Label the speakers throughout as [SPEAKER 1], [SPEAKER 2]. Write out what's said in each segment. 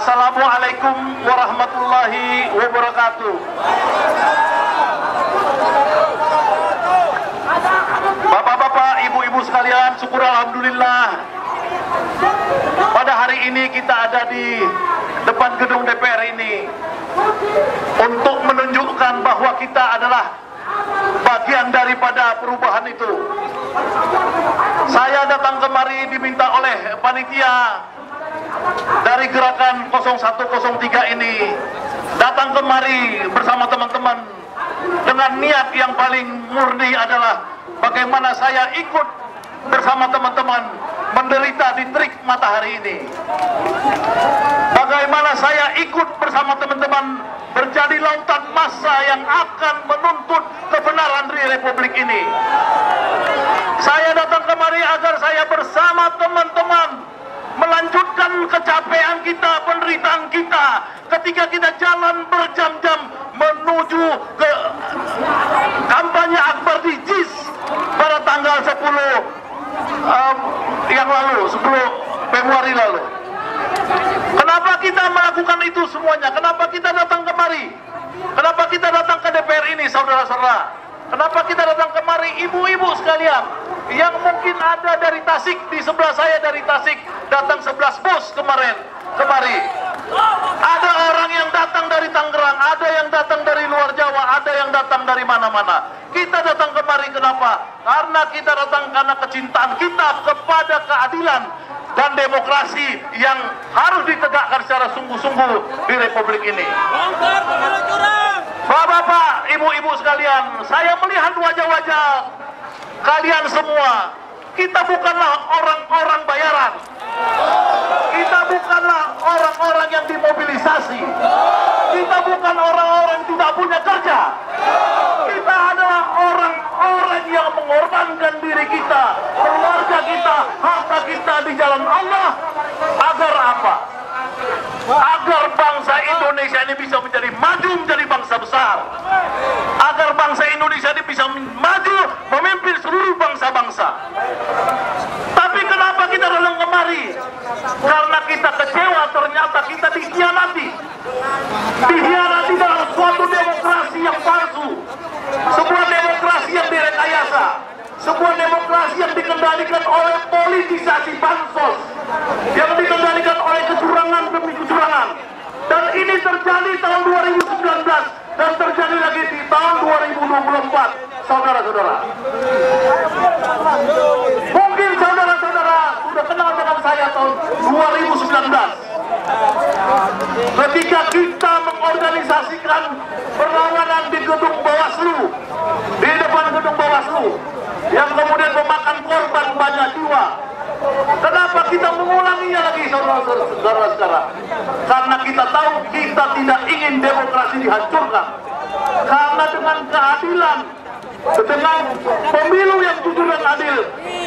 [SPEAKER 1] Assalamualaikum warahmatullahi wabarakatuh. Bapak-bapak, ibu-ibu sekalian, syukur alhamdulillah. Pada hari ini kita ada di depan gedung DPR ini untuk menunjukkan bahwa kita adalah bagian daripada perubahan itu. Saya datang kemari diminta oleh panitia dari gerakan 0103 ini, datang kemari bersama teman-teman dengan niat yang paling murni adalah bagaimana saya ikut bersama teman-teman menderita di terik matahari ini. Bagaimana saya ikut bersama teman-teman menjadi lautan massa yang akan menuntut kebenaran di Republik ini. Saya datang kemari agar saya bersama teman-teman melanjutkan kecapean kita, penderitaan kita ketika kita jalan berjam-jam menuju ke kampanye Akbar di JIS pada tanggal 10 yang lalu, 10 Februari lalu. Kenapa kita melakukan itu semuanya? Kenapa kita datang kemari? Kenapa kita datang ke DPR ini, saudara-saudara? Kenapa kita datang kemari, ibu-ibu sekalian yang mungkin ada dari Tasik, di sebelah saya dari Tasik datang 11 bus kemari. Ada orang yang datang dari Tangerang, ada yang datang dari luar Jawa, ada yang datang dari mana-mana. Kita datang kemari kenapa? Karena kita datang karena kecintaan kita kepada keadilan dan demokrasi yang harus ditegakkan secara sungguh-sungguh di Republik ini. Bapak-bapak, ibu-ibu sekalian, saya melihat wajah-wajah kalian semua. Kita bukanlah orang-orang bayaran. Kita bukanlah orang-orang yang dimobilisasi. Kita bukan orang-orang yang tidak punya kerja. Kita adalah orang-orang yang mengorbankan diri kita, keluarga kita, harta kita di jalan Allah. Agar apa? Agar bangsa Indonesia ini bisa menjadi maju, menjadi bangsa besar. Agar bangsa Indonesia ini bisa maju, memimpin seluruh bangsa-bangsa. Tapi kenapa kita datang kemari? Karena kita kecewa, ternyata kita dikhianati. Dikhianati dalam suatu demokrasi yang palsu. Sebuah demokrasi yang direkayasa. Sebuah demokrasi yang dikendalikan oleh politisasi bansos, yang dikendalikan oleh kecurangan demi kecurangan. Dan ini terjadi tahun 2019 dan terjadi lagi di tahun 2024, saudara-saudara. Mungkin saudara-saudara sudah kenal dengan saya tahun 2019. Ketika kita mengorganisasikan perlawanan di gedung Bawaslu, di depan gedung Bawaslu, yang kemudian memakan korban banyak jiwa. Kenapa kita mengulanginya lagi, saudara-saudara? Karena kita tahu kita tidak ingin demokrasi dihancurkan. Karena dengan keadilan, dengan pemilu yang jujur dan adil,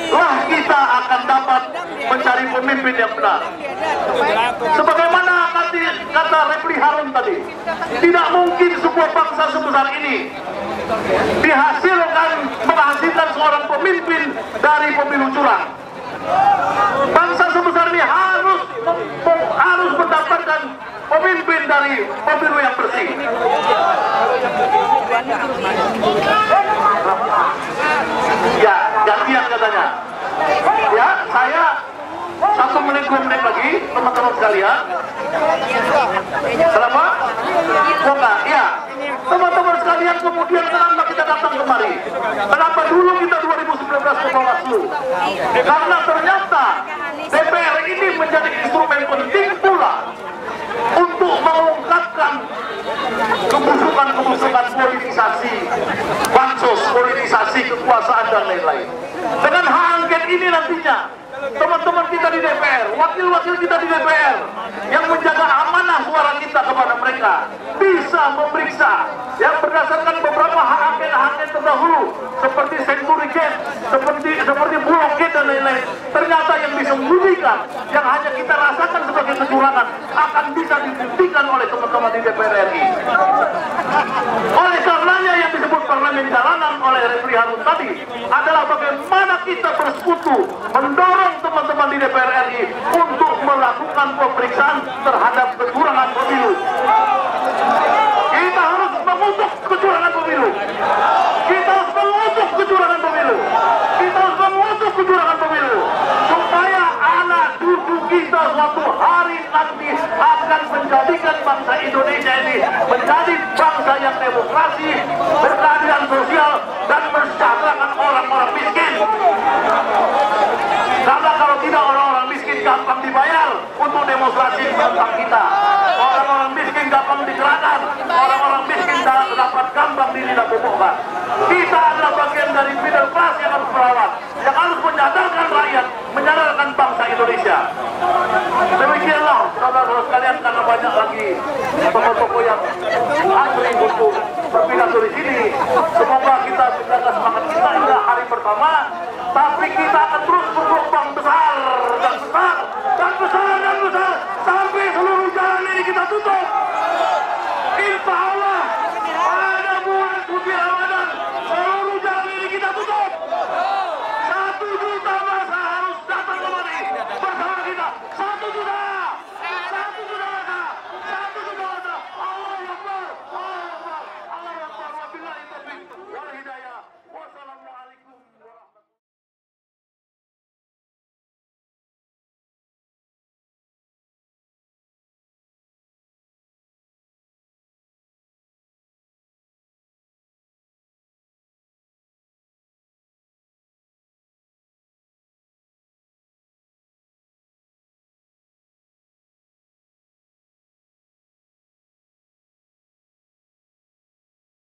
[SPEAKER 1] lah kita akan dapat mencari pemimpin yang benar. Sebagaimana kata Refli Harun tadi, tidak mungkin sebuah bangsa sebesar ini menghasilkan seorang pemimpin dari pemilu curang. Bangsa sebesar ini harus mendapatkan pemimpin dari pemilu yang bersih. Ya, gantian katanya. Ya, saya 1 menit 2 menit lagi, teman-teman sekalian. Kenapa? Bukan, ya. Teman-teman sekalian, kemudian kenapa kita datang kemari? Kenapa dulu kita 2019 ke Bawaslu? Karena ternyata DPR ini menjadi instrumen penting pula untuk mengungkapkan kebusukan politisasi bansos, politisasi kekuasaan dan lain-lain. Dengan hak angket ini nantinya teman-teman kita di DPR, wakil-wakil kita di DPR yang menjaga amanah suara kita kepada mereka bisa memeriksa yang berdasarkan beberapa hak angket terdahulu seperti Century Gate, seperti Bulog Gate dan lain-lain. Ternyata yang disembunyikan, yang hanya kita rasakan sebagai kecurangan akan bisa dibuktikan oleh teman-teman di DPR RI. Oleh karenanya yang disebut parlemen jalanan oleh Refli Harun tadi adalah bagaimana kita bersekutu mendorong teman-teman di DPR RI untuk melakukan melakukan pemeriksaan terhadap kecurangan pemilu. Kita harus mengutuk kecurangan pemilu. Kita harus mengutuk kecurangan pemilu. Kita harus mengutuk kecurangan pemilu. Supaya anak cucu kita suatu hari nanti akan menjadikan bangsa Indonesia ini menjadi bangsa yang demokrasi, berkeadilan sosial, dan mensejahterakan orang-orang miskin. Karena kalau tidak orang-orang miskin gampang dibayar untuk demonstrasi tentang kita. Orang-orang miskin gampang dikerahkan, orang-orang miskin dapat gampang didapukkan. Kita adalah bagian dari middle class yang harus merawat, yang harus menyadarkan rakyat, menyadarkan bangsa Indonesia. Demikianlah saudara-saudara sekalian, karena banyak lagi tokoh-tokoh yang antri untuk berpidato di sini. Semoga kita menjaga semangat kita hingga hari pertama, tapi kita akan terus bergelombang besar.